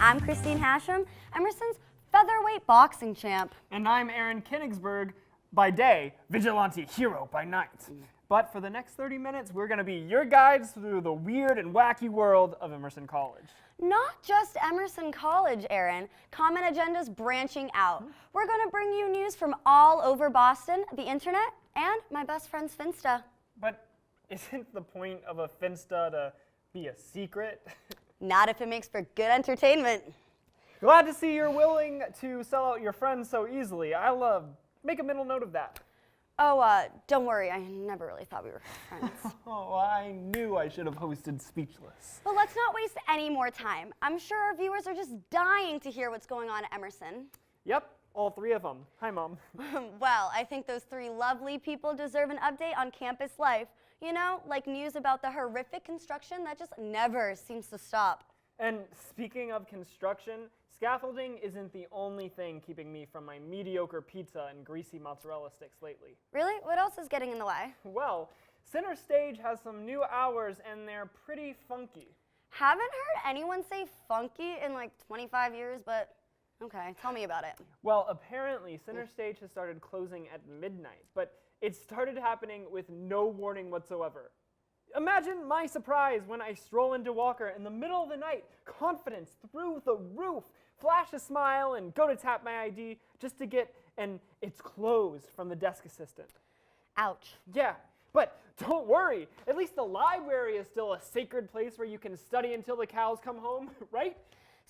I'm Christine Hachem, Emerson's featherweight boxing champ. And I'm Aaron Kenigsberg, by day, vigilante hero by night. But for the next 30 minutes, we're going to be your guides through the weird and wacky world of Emerson College. Not just Emerson College, Aaron. Common Agenda's branching out. We're going to bring you news from all over Boston, the internet, and my best friend's Finsta. But isn't the point of a Finsta to be a secret? Not if it makes for good entertainment. Glad to see you're willing to sell out your friends so easily. I'll make a mental note of that. Oh, don't worry. I never really thought we were friends. Oh, I knew I should have hosted Speechless. But let's not waste any more time. I'm sure our viewers are just dying to hear what's going on at Emerson. Yep, all three of them. Hi, Mom. Well, I think those three lovely people deserve an update on campus life. You know, like news about the horrific construction that just never seems to stop. And speaking of construction, scaffolding isn't the only thing keeping me from my mediocre pizza and greasy mozzarella sticks lately. Really? What else is getting in the way? Well, Center Stage has some new hours and they're pretty funky. Haven't heard anyone say funky in like 25 years, but okay, tell me about it. Well, apparently Center Stage has started closing at midnight, but it started happening with no warning whatsoever. Imagine my surprise when I stroll into Walker in the middle of the night, confidence through the roof, flash a smile and go to tap my ID just to get an "it's closed" from the desk assistant. Ouch. Yeah, but don't worry, at least the library is still a sacred place where you can study until the cows come home, right?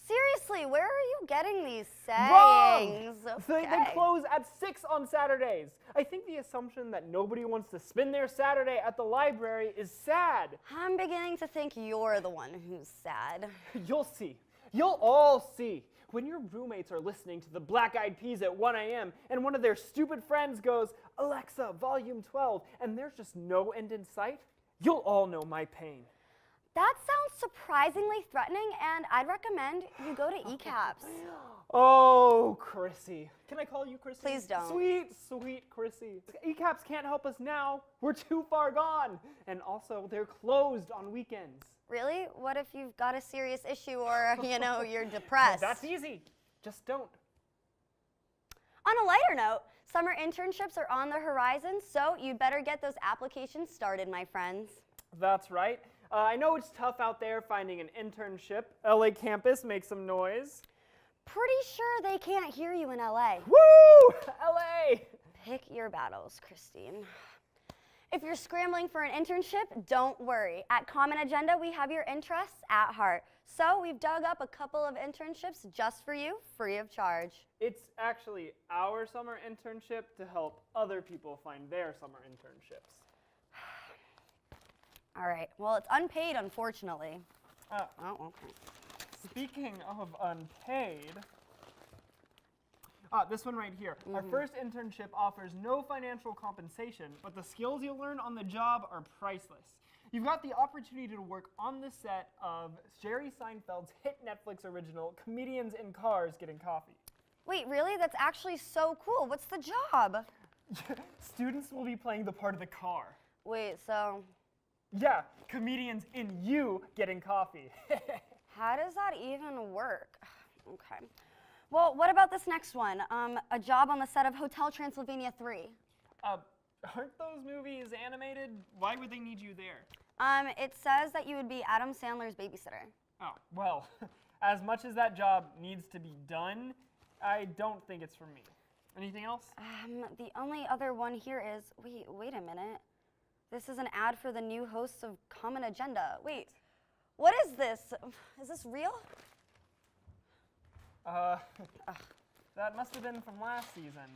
Seriously, where are you getting these Wrong! sayings? They close at 6 on Saturdays. I think the assumption that nobody wants to spend their Saturday at the library is sad. I'm beginning to think you're the one who's sad. You'll see. You'll all see. When your roommates are listening to the Black Eyed Peas at 1 a.m. and one of their stupid friends goes, "Alexa, volume 12," and there's just no end in sight, you'll all know my pain. That sounds surprisingly threatening, and I'd recommend you go to ECAPS. Oh, Chrissy. Can I call you Chrissy? Please don't. Sweet, sweet Chrissy. ECAPS can't help us now. We're too far gone. And also, they're closed on weekends. Really? What if you've got a serious issue or, you know, you're depressed? That's easy. Just don't. On a lighter note, summer internships are on the horizon, so you'd better get those applications started, my friends. That's right. I know it's tough out there finding an internship. LA campus, make some noise. Pretty sure they can't hear you in LA. Woo! LA! Pick your battles, Christine. If you're scrambling for an internship, don't worry. At Common Agenda, we have your interests at heart. So we've dug up a couple of internships just for you, free of charge. It's actually our summer internship to help other people find their summer internships. All right, well, it's unpaid, unfortunately. Oh, okay. Speaking of unpaid, this one right here. Our first internship offers no financial compensation, but the skills you'll learn on the job are priceless. You've got the opportunity to work on the set of Jerry Seinfeld's hit Netflix original, Comedians in Cars Getting Coffee. Wait, really? That's actually so cool. What's the job? Students will be playing the part of the car. Wait, so Yeah, comedians in you getting coffee. how does that even work? Okay. Well, what about this next one? A job on the set of Hotel Transylvania 3. Aren't those movies animated? Why would they need you there? It says that you would be Adam Sandler's babysitter. Oh, well, as much as that job needs to be done, I don't think it's for me. Anything else? The only other one here is, wait a minute. This is an ad for the new hosts of Common Agenda. Wait, what is this? Is this real? That must have been from last season.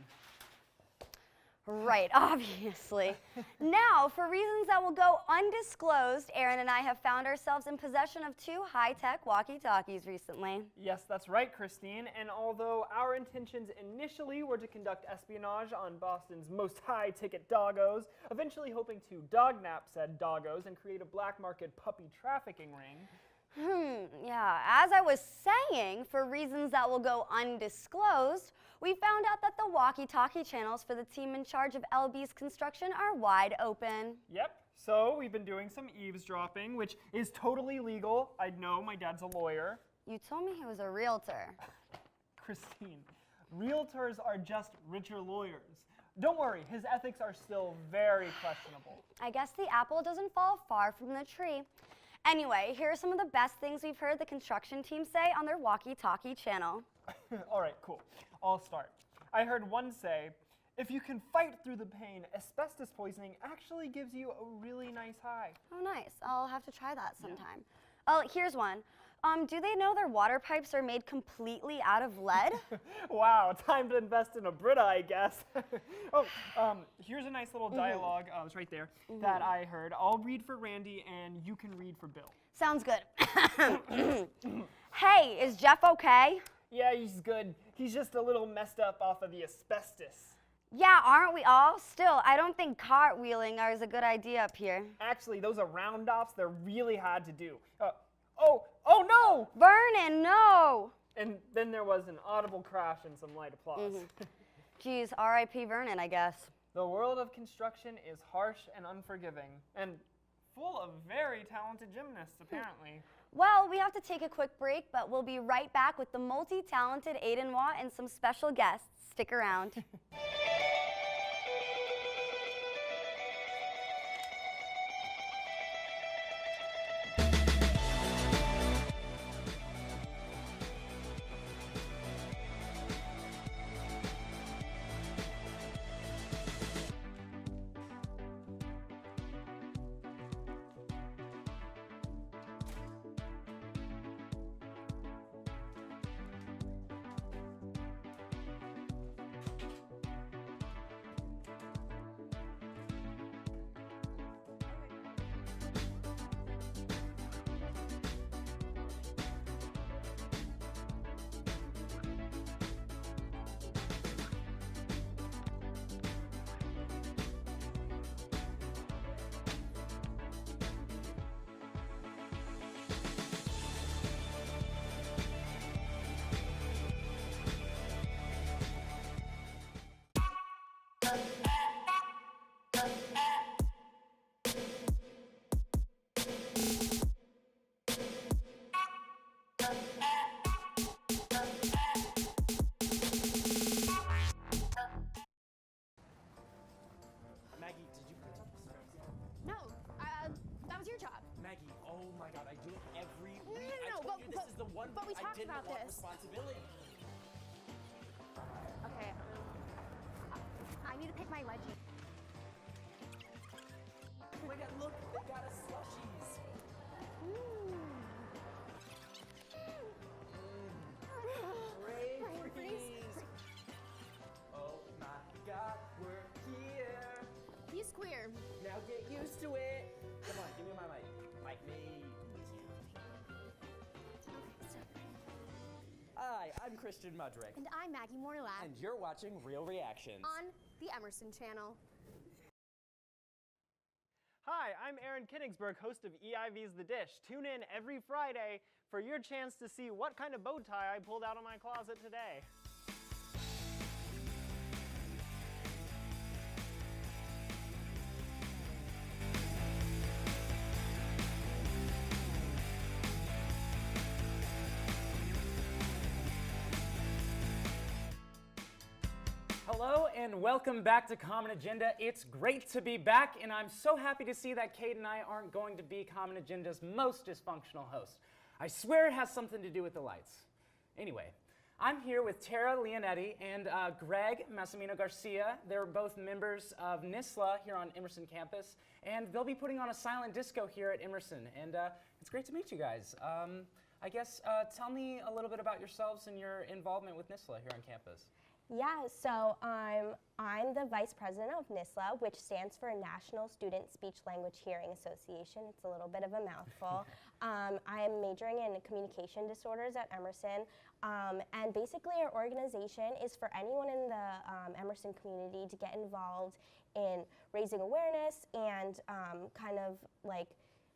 Right, obviously. Now, for reasons that will go undisclosed, Aaron and I have found ourselves in possession of 2 high-tech walkie-talkies recently. Yes, that's right, Christine. And although our intentions initially were to conduct espionage on Boston's most high-ticket doggos, eventually hoping to dognap said doggos and create a black market puppy trafficking ring. Yeah, as I was saying, for reasons that will go undisclosed, we found out that the walkie-talkie channels for the team in charge of LB's construction are wide open. Yep, so we've been doing some eavesdropping, which is totally legal. I know, my dad's a lawyer. You told me he was a realtor. Christine, realtors are just richer lawyers. Don't worry, his ethics are still very questionable. I guess the apple doesn't fall far from the tree. Anyway, here are some of the best things we've heard the construction team say on their walkie-talkie channel. All right, cool. I'll start. I heard one say, if you can fight through the pain, asbestos poisoning actually gives you a really nice high. Oh, nice. I'll have to try that sometime. Oh, here's one. Do they know their water pipes are made completely out of lead? Wow, time to invest in a Brita, I guess. Here's a nice little dialogue, it's right there, that I heard. I'll read for Randy and you can read for Bill. Sounds good. Hey, is Jeff okay? Yeah, he's good. He's just a little messed up off of the asbestos. Yeah, aren't we all? Still, I don't think cartwheeling is a good idea up here. Actually, those are round-offs they're really hard to do. Oh no! Vernon, no! And then there was an audible crash and some light applause. Geez, R.I.P. Vernon, I guess. The world of construction is harsh and unforgiving, and full of very talented gymnasts, apparently. Well, we have to take a quick break, but we'll be right back with the multi-talented Aiden Watt and some special guests. Stick around. Maggie, did you pick up the stairs yet? No, that was your job. Maggie, oh my god, I do it every week. No, I told you this is the one but we week I talked didn't about want this. responsibility. Okay, I need to pick my wedgie. Oh my god, look, they got us slushies. Brain freeze. Oh my god, we're here. He's queer. Now get used to it. Come on, give me my mic. Mic me. Hi, I'm Christian Mudrick. And I'm Maggie Morlap And you're watching Real Reactions. on the Emerson channel. Hi, I'm Aaron Kenigsberg, host of EIV's The Dish. Tune in every Friday for your chance to see what kind of bow tie I pulled out of my closet today. Hello and welcome back to Common Agenda. It's great to be back, and I'm so happy to see that Kate and I aren't going to be Common Agenda's most dysfunctional host. I swear it has something to do with the lights. Anyway, I'm here with Tara Leonetti and Greg Massimino Garcia. They're both members of NISLA here on Emerson campus, and they'll be putting on a silent disco here at Emerson, and it's great to meet you guys. I guess tell me a little bit about yourselves and your involvement with NISLA here on campus. Yeah, so I'm the vice president of NISLA, which stands for National Student Speech Language Hearing Association. It's a little bit of a mouthful. I am majoring in communication disorders at Emerson, and basically our organization is for anyone in the Emerson community to get involved in raising awareness and kind of like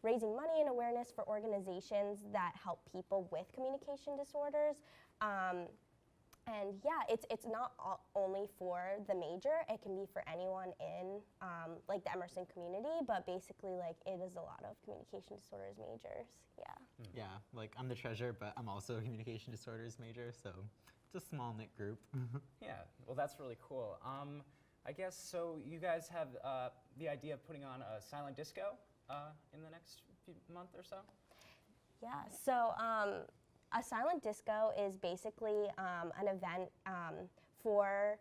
raising money and awareness for organizations that help people with communication disorders. And yeah, it's not only for the major. It can be for anyone in like the Emerson community, but basically like it is a lot of communication disorders majors. Yeah. Yeah, like I'm the treasurer, but I'm also a communication disorders major, so it's a small knit group. Yeah, well, that's really cool. I guess so. You guys have the idea of putting on a silent disco in the next month or so. Yeah. So a silent disco is basically an event for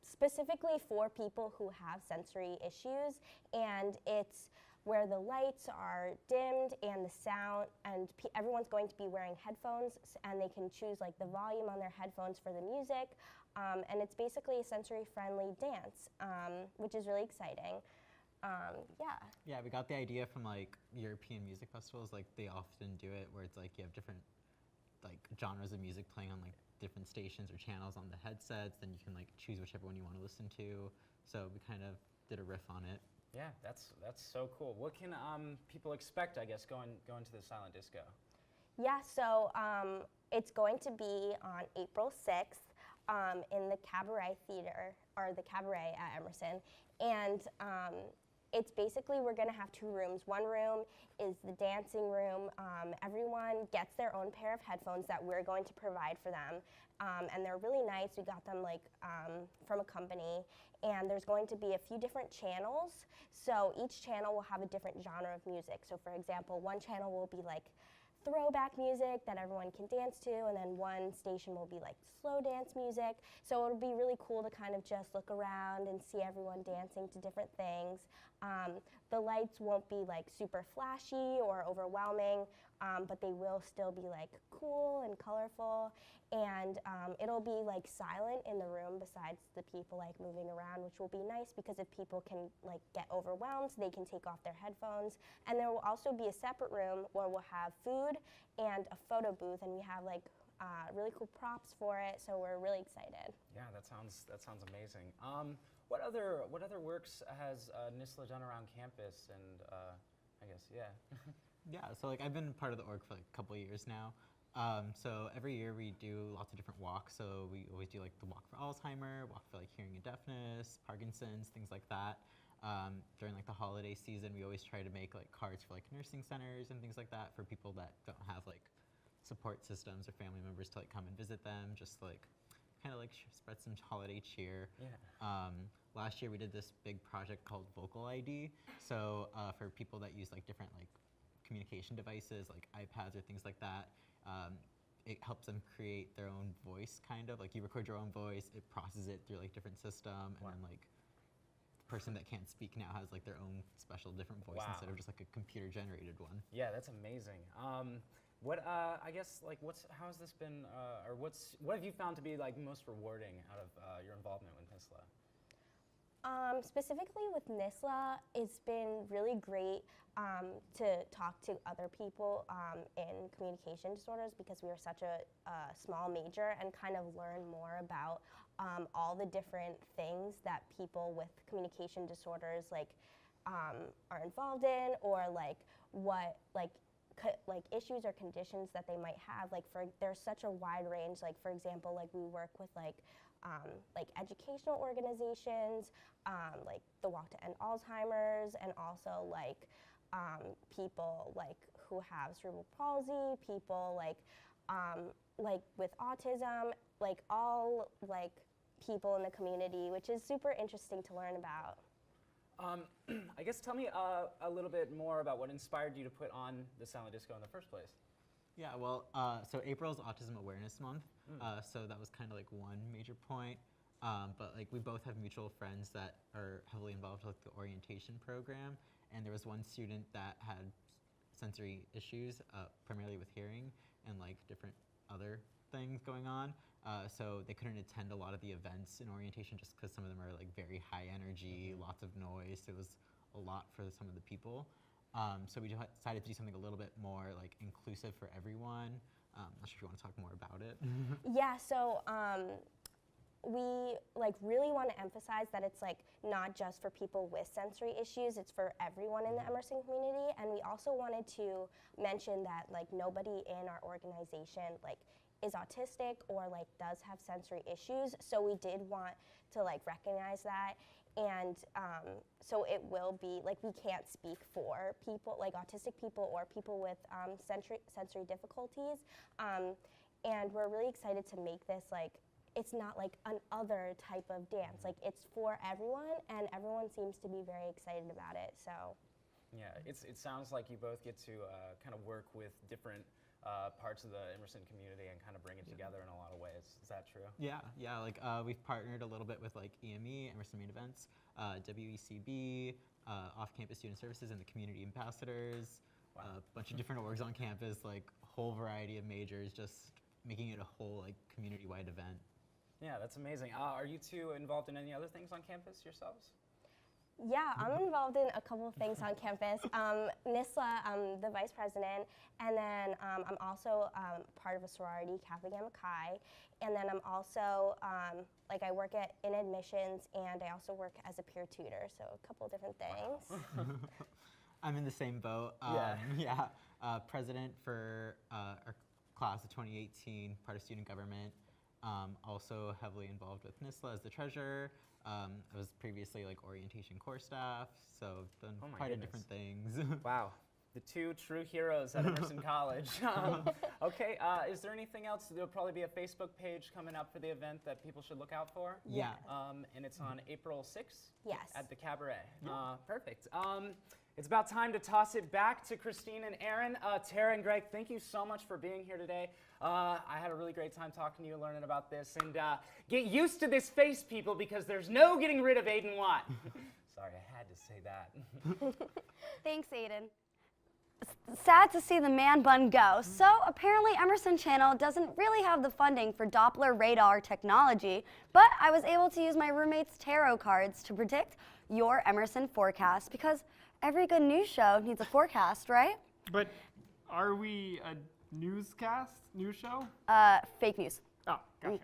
specifically for people who have sensory issues, and it's where the lights are dimmed and the sound, and everyone's going to be wearing headphones, and they can choose like the volume on their headphones for the music, and it's basically a sensory-friendly dance, which is really exciting. Yeah. Yeah, we got the idea from like European music festivals. Like they often do it where it's like you have different like genres of music playing on like different stations or channels on the headsets. Then you can like choose whichever one you want to listen to. So we kind of did a riff on it. Yeah, that's so cool. What can people expect, I guess, going to the silent disco? Yeah, so it's going to be on April 6th in the Cabaret Theater, or the Cabaret at Emerson. And it's basically, we're going to have 2 rooms. One room is the dancing room. Everyone gets their own pair of headphones that we're going to provide for them. And they're really nice. We got them like from a company. And there's going to be a few different channels. So each channel will have a different genre of music. So for example, one channel will be like throwback music that everyone can dance to, and then one station will be like slow dance music. So it'll be really cool to kind of just look around and see everyone dancing to different things. The lights won't be like super flashy or overwhelming, but they will still be like cool and colorful, and it'll be like silent in the room besides the people like moving around, which will be nice because if people can like get overwhelmed, they can take off their headphones. And there will also be a separate room where we'll have food and a photo booth, and we have like really cool props for it, so we're really excited. Yeah, that sounds amazing. What other works has NISLA done around campus? And I guess Yeah, so like I've been part of the org for like a couple of years now. So every year we do lots of different walks. So we always do like the walk for Alzheimer, walk for like hearing and deafness, Parkinson's, things like that. During like the holiday season, we always try to make like cards for like nursing centers and things like that for people that don't have like support systems or family members to like come and visit them, just to, like kind of like spread some holiday cheer. Yeah. Last year we did this big project called Vocal ID. So for people that use like different like communication devices like iPads or things like that, it helps them create their own voice, kind of like you record your own voice, it processes it through like different system, and then like the person that can't speak now has like their own special different voice instead of just like a computer generated one. Yeah, that's amazing. What I guess like how has this been, or what have you found to be like most rewarding out of your involvement with NISLA? Specifically with NISLA, it's been really great to talk to other people in communication disorders because we are such a small major, and kind of learn more about all the different things that people with communication disorders like are involved in, or like what like issues or conditions that they might have. Like there's such a wide range. Like for example, like we work with like educational organizations, like the Walk to End Alzheimer's, and also like people like who have cerebral palsy, people like with autism, like all like people in the community, which is super interesting to learn about. I guess tell me a little bit more about what inspired you to put on the silent disco in the first place. Yeah, well, so April is Autism Awareness Month, so that was kind of like one major point. But like we both have mutual friends that are heavily involved with the orientation program, and there was one student that had sensory issues, primarily with hearing and like different other things going on. So they couldn't attend a lot of the events in orientation just because some of them are like very high energy, lots of noise. It was a lot for some of the people. So we decided to do something a little bit more like inclusive for everyone. I'm not sure if you want to talk more about it. Yeah, so we like really want to emphasize that it's like not just for people with sensory issues, it's for everyone in the Emerson community. And we also wanted to mention that like nobody in our organization like is autistic or like does have sensory issues. So we did want to like recognize that. And so it will be, like, we can't speak for people, like autistic people or people with sensory difficulties. And we're really excited to make this, like, it's not like an other type of dance. Like, it's for everyone, and everyone seems to be very excited about it, so. Yeah, it sounds like you both get to kind of work with different parts of the Emerson community and kind of bring it together in a lot of ways. Is that true? Yeah, like we've partnered a little bit with like EME, Emerson Main Events, WECB, Off-Campus Student Services, and the Community Ambassadors. A bunch of different orgs on campus, like whole variety of majors, just making it a whole like community-wide event. Yeah, that's amazing. Are you two involved in any other things on campus yourselves? Yeah, I'm involved in a couple of things on campus. NISLA, I'm the vice president, and then I'm also part of a sorority, Kappa Gamma Chi, and then I'm also, like I work in admissions, and I also work as a peer tutor, so a couple of different things. Wow. I'm in the same boat. President for our class of 2018, part of student government, also heavily involved with NISLA as the treasurer. I was previously like orientation core staff, so done quite a different things. Wow, the two true heroes at Emerson College. Okay, is there anything else? There'll probably be a Facebook page coming up for the event that people should look out for. Yeah. And it's on April 6th? Yes. At the Cabaret. Perfect. It's about time to toss it back to Christine and Aaron. Tara and Greg, thank you so much for being here today. I had a really great time talking to you, learning about this. And get used to this face, people, because there's no getting rid of Aiden Watt. Sorry, I had to say that. Thanks, Aiden. Sad to see the man bun go. So apparently Emerson Channel doesn't really have the funding for Doppler radar technology, but I was able to use my roommate's tarot cards to predict your Emerson forecast, because every good news show needs a forecast, right? But are we a news show? Fake news. Oh, gotcha.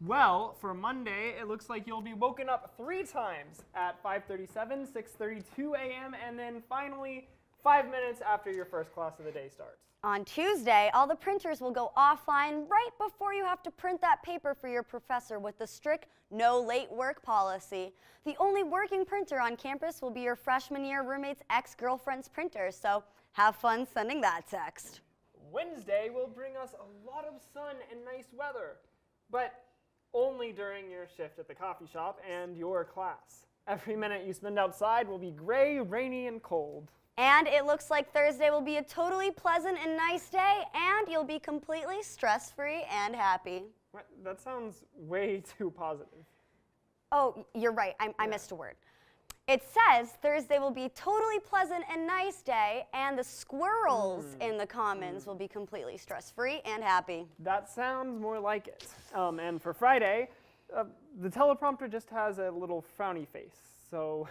Well, for Monday, it looks like you'll be woken up 3 times at 5:37, 6:32 a.m., and then finally 5 minutes after your first class of the day starts. On Tuesday, all the printers will go offline right before you have to print that paper for your professor with the strict no late work policy. The only working printer on campus will be your freshman year roommate's ex-girlfriend's printer, so have fun sending that text. Wednesday will bring us a lot of sun and nice weather, but only during your shift at the coffee shop and your class. Every minute you spend outside will be gray, rainy, and cold. And it looks like Thursday will be a totally pleasant and nice day, and you'll be completely stress-free and happy. What? That sounds way too positive. Oh, you're right. I missed a word. It says Thursday will be a totally pleasant and nice day, and the squirrels in the commons will be completely stress-free and happy. That sounds more like it. And for Friday, the teleprompter just has a little frowny face, so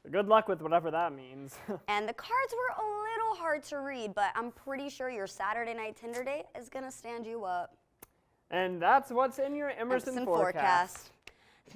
good luck with whatever that means. And the cards were a little hard to read, but I'm pretty sure your Saturday night Tinder date is gonna stand you up. And that's what's in your Emerson forecast.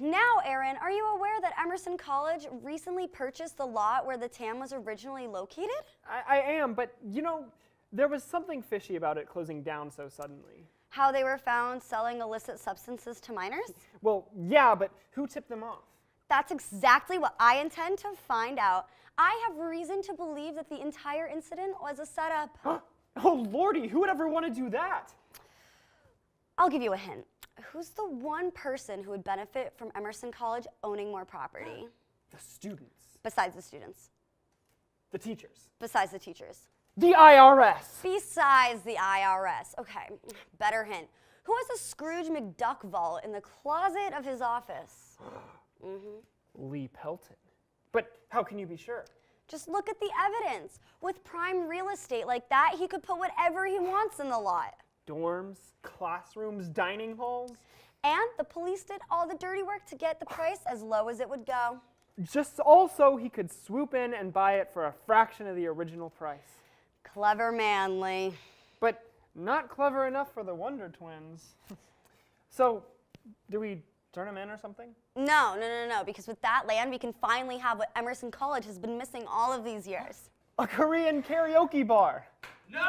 Now, Aaron, are you aware that Emerson College recently purchased the lot where the TAM was originally located? I am, but you know, there was something fishy about it closing down so suddenly. How they were found selling illicit substances to minors? Well, yeah, but who tipped them off? That's exactly what I intend to find out. I have reason to believe that the entire incident was a setup. Oh, Lordy, who would ever want to do that? I'll give you a hint. Who's the one person who would benefit from Emerson College owning more property? The students. Besides the students. The teachers. Besides the teachers. The IRS. Besides the IRS. Okay, better hint. Who has a Scrooge McDuck vault in the closet of his office? Lee Pelton. But how can you be sure? Just look at the evidence. With prime real estate like that, he could put whatever he wants in the lot. Dorms, classrooms, dining halls. And the police did all the dirty work to get the price as low as it would go. Just also he could swoop in and buy it for a fraction of the original price. Clever man, Lee. But not clever enough for the Wonder Twins. So, do we turn them in or something? No, because with that land, we can finally have what Emerson College has been missing all of these years. A Korean karaoke bar. No.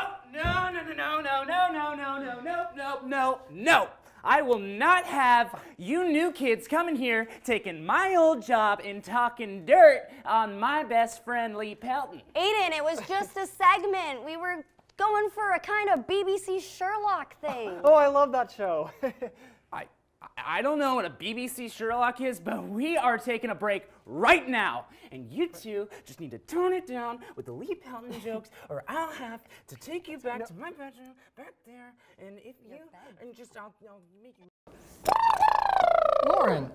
No. I will not have you new kids coming here taking my old job and talking dirt on my best friend Lee Pelton. Aiden, it was just a segment. We were going for a kind of BBC Sherlock thing. Oh, I love that show. I don't know what a BBC Sherlock is, but we are taking a break right now. And you two just need to tone it down with the Lee Pelton jokes, or I'll have to take you back to my bedroom back there. And if you, and just, I'll make you. Lauren,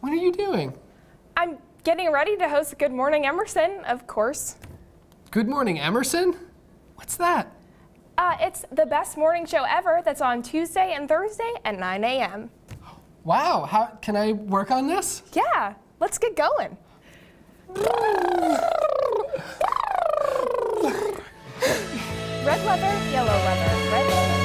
what are you doing? I'm getting ready to host Good Morning Emerson, of course. Good Morning Emerson? What's that? It's the best morning show ever that's on Tuesday and Thursday at 9 a.m. Wow, how can I work on this? Yeah, let's get going. Red leather, yellow leather, red leather.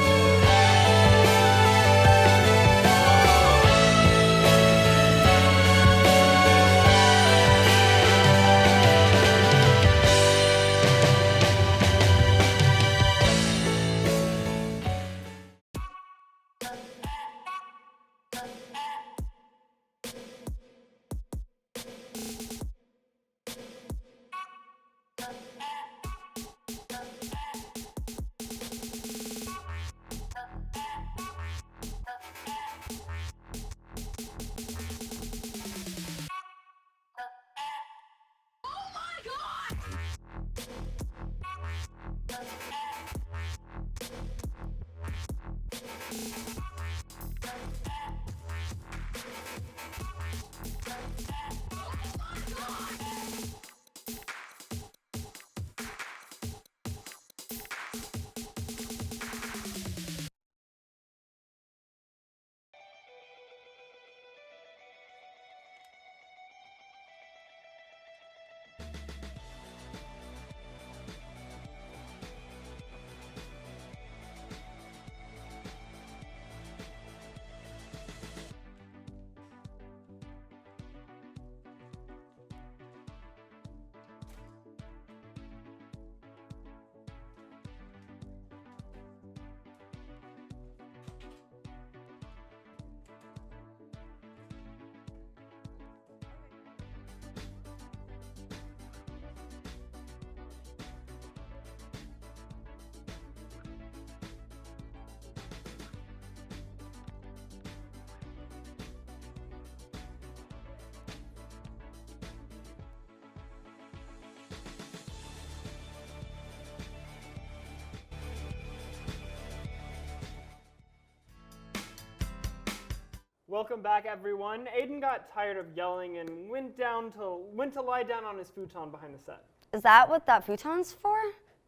Welcome back, everyone. Aiden got tired of yelling and went to lie down on his futon behind the set. Is that what that futon's for?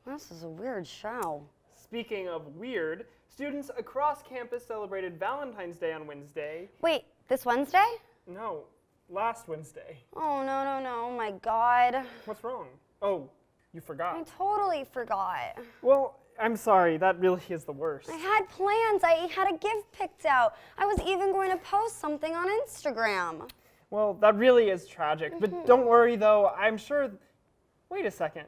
This is a weird show. Speaking of weird, students across campus celebrated Valentine's Day on Wednesday. Wait, this Wednesday? No, last Wednesday. Oh, no, oh my God. What's wrong? Oh, you forgot. I totally forgot. Well, I'm sorry, that really is the worst. I had plans. I had a gift picked out. I was even going to post something on Instagram. Well, that really is tragic, but don't worry though, I'm sure. Wait a second.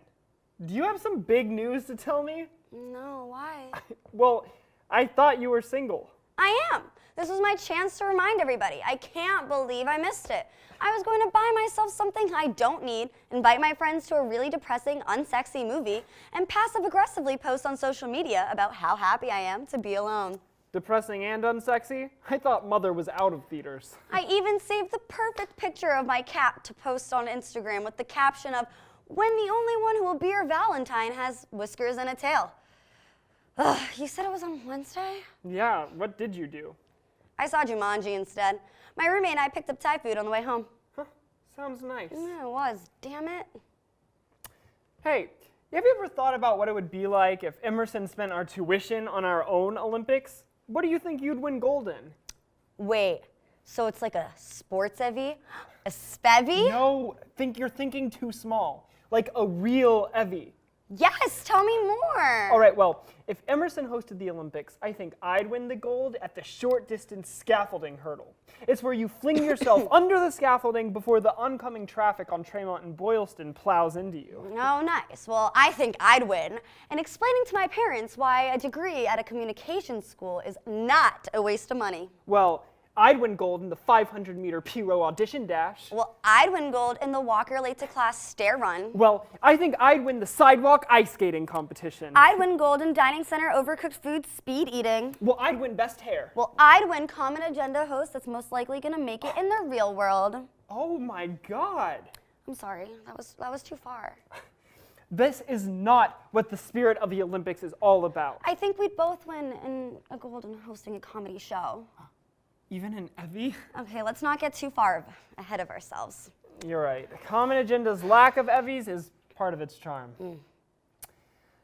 Do you have some big news to tell me? No, why? Well, I thought you were single. I am. This was my chance to remind everybody. I can't believe I missed it. I was going to buy myself something I don't need, invite my friends to a really depressing, unsexy movie, and passive-aggressively post on social media about how happy I am to be alone. Depressing and unsexy? I thought Mother was out of theaters. I even saved the perfect picture of my cat to post on Instagram with the caption of, "When the only one who will be your Valentine has whiskers and a tail." Ugh, you said it was on Wednesday? Yeah, what did you do? I saw Jumanji instead. My roommate and I picked up Thai food on the way home. Huh, sounds nice. Yeah, it was. Damn it. Hey, have you ever thought about what it would be like if Emerson spent our tuition on our own Olympics? What do you think you'd win gold in? Wait, so it's like a sports evie? A spevy? No, you're thinking too small. Like a real Evie. Yes, tell me more. All right, well, if Emerson hosted the Olympics, I think I'd win the gold at the short distance scaffolding hurdle. It's where you fling yourself under the scaffolding before the oncoming traffic on Tremont and Boylston plows into you. Oh, nice. Well, I think I'd win. And explaining to my parents why a degree at a communications school is not a waste of money. Well, I'd win gold in the 500-meter P-row audition dash. Well, I'd win gold in the Walker Late to Class stair run. Well, I think I'd win the sidewalk ice skating competition. I'd win gold in dining center overcooked food speed eating. Well, I'd win best hair. Well, I'd win common agenda host that's most likely gonna make it in the real world. Oh my God. I'm sorry, that was too far. This is not what the spirit of the Olympics is all about. I think we'd both win in a gold in hosting a comedy show. Even in Evie? Okay, let's not get too far ahead of ourselves. You're right. Common Agenda's lack of Evies is part of its charm.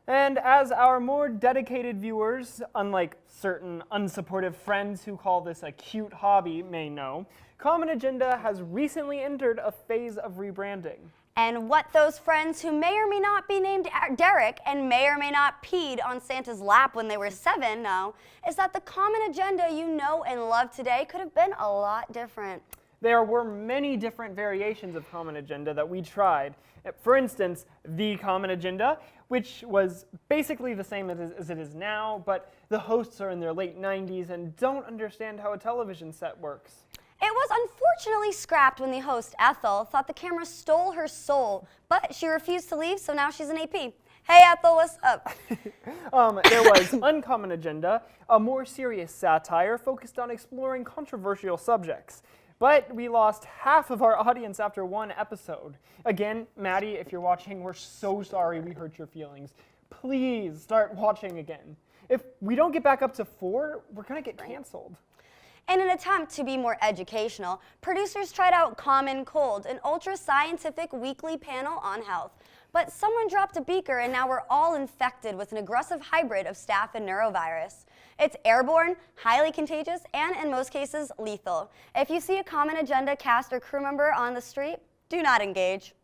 And as our more dedicated viewers, unlike certain unsupportive friends who call this a cute hobby, may know, Common Agenda has recently entered a phase of rebranding. And what those friends who may or may not be named Derek and may or may not peed on Santa's lap when they were 7 know is that the Common Agenda you know and love today could have been a lot different. There were many different variations of Common Agenda that we tried. For instance, the Common Agenda, which was basically the same as it is now, but the hosts are in their late 90s and don't understand how a television set works. It was unfortunately scrapped when the host, Ethel, thought the camera stole her soul, but she refused to leave, so now she's an AP. Hey Ethel, what's up? There was Uncommon Agenda, a more serious satire focused on exploring controversial subjects. But we lost half of our audience after one episode. Again, Maddie, if you're watching, we're so sorry we hurt your feelings. Please start watching again. If we don't get back up to 4, we're gonna get canceled. In an attempt to be more educational, producers tried out Common Cold, an ultra-scientific weekly panel on health. But someone dropped a beaker and now we're all infected with an aggressive hybrid of staph and neurovirus. It's airborne, highly contagious, and in most cases, lethal. If you see a Common Agenda cast or crew member on the street, do not engage.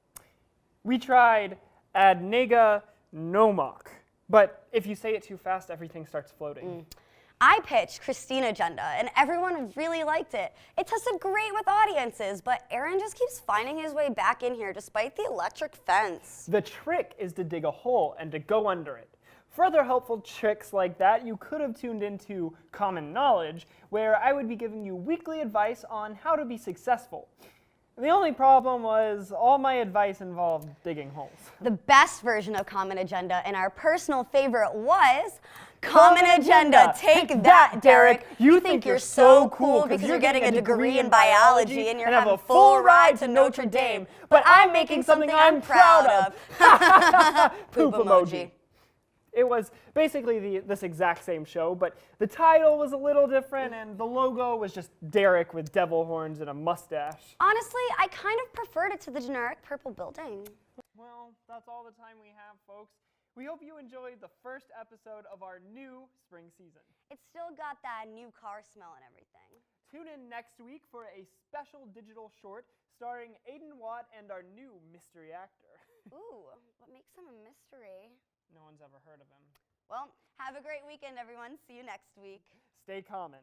We tried Adnega Nomok, but if you say it too fast, everything starts floating. I pitched Christine Agenda, and everyone really liked it. It tested great with audiences, but Aaron just keeps finding his way back in here despite the electric fence. The trick is to dig a hole and to go under it. For other helpful tricks like that, you could have tuned into Common Knowledge, where I would be giving you weekly advice on how to be successful. The only problem was all my advice involved digging holes. The best version of Common Agenda and our personal favorite was Common Agenda. Take that, Derek. You think you're so cool because you're getting a degree in biology and you're having a full ride to Notre Dame, but I'm making something I'm proud of. Poop emoji. It was basically this exact same show, but the title was a little different and the logo was just Derek with devil horns and a mustache. Honestly, I kind of preferred it to the generic purple building. Well, that's all the time we have, folks. We hope you enjoyed the first episode of our new spring season. It's still got that new car smell and everything. Tune in next week for a special digital short starring Aiden Watt and our new mystery actor. Ooh, what makes him a mystery? No one's ever heard of him. Well, have a great weekend, everyone. See you next week. Stay common.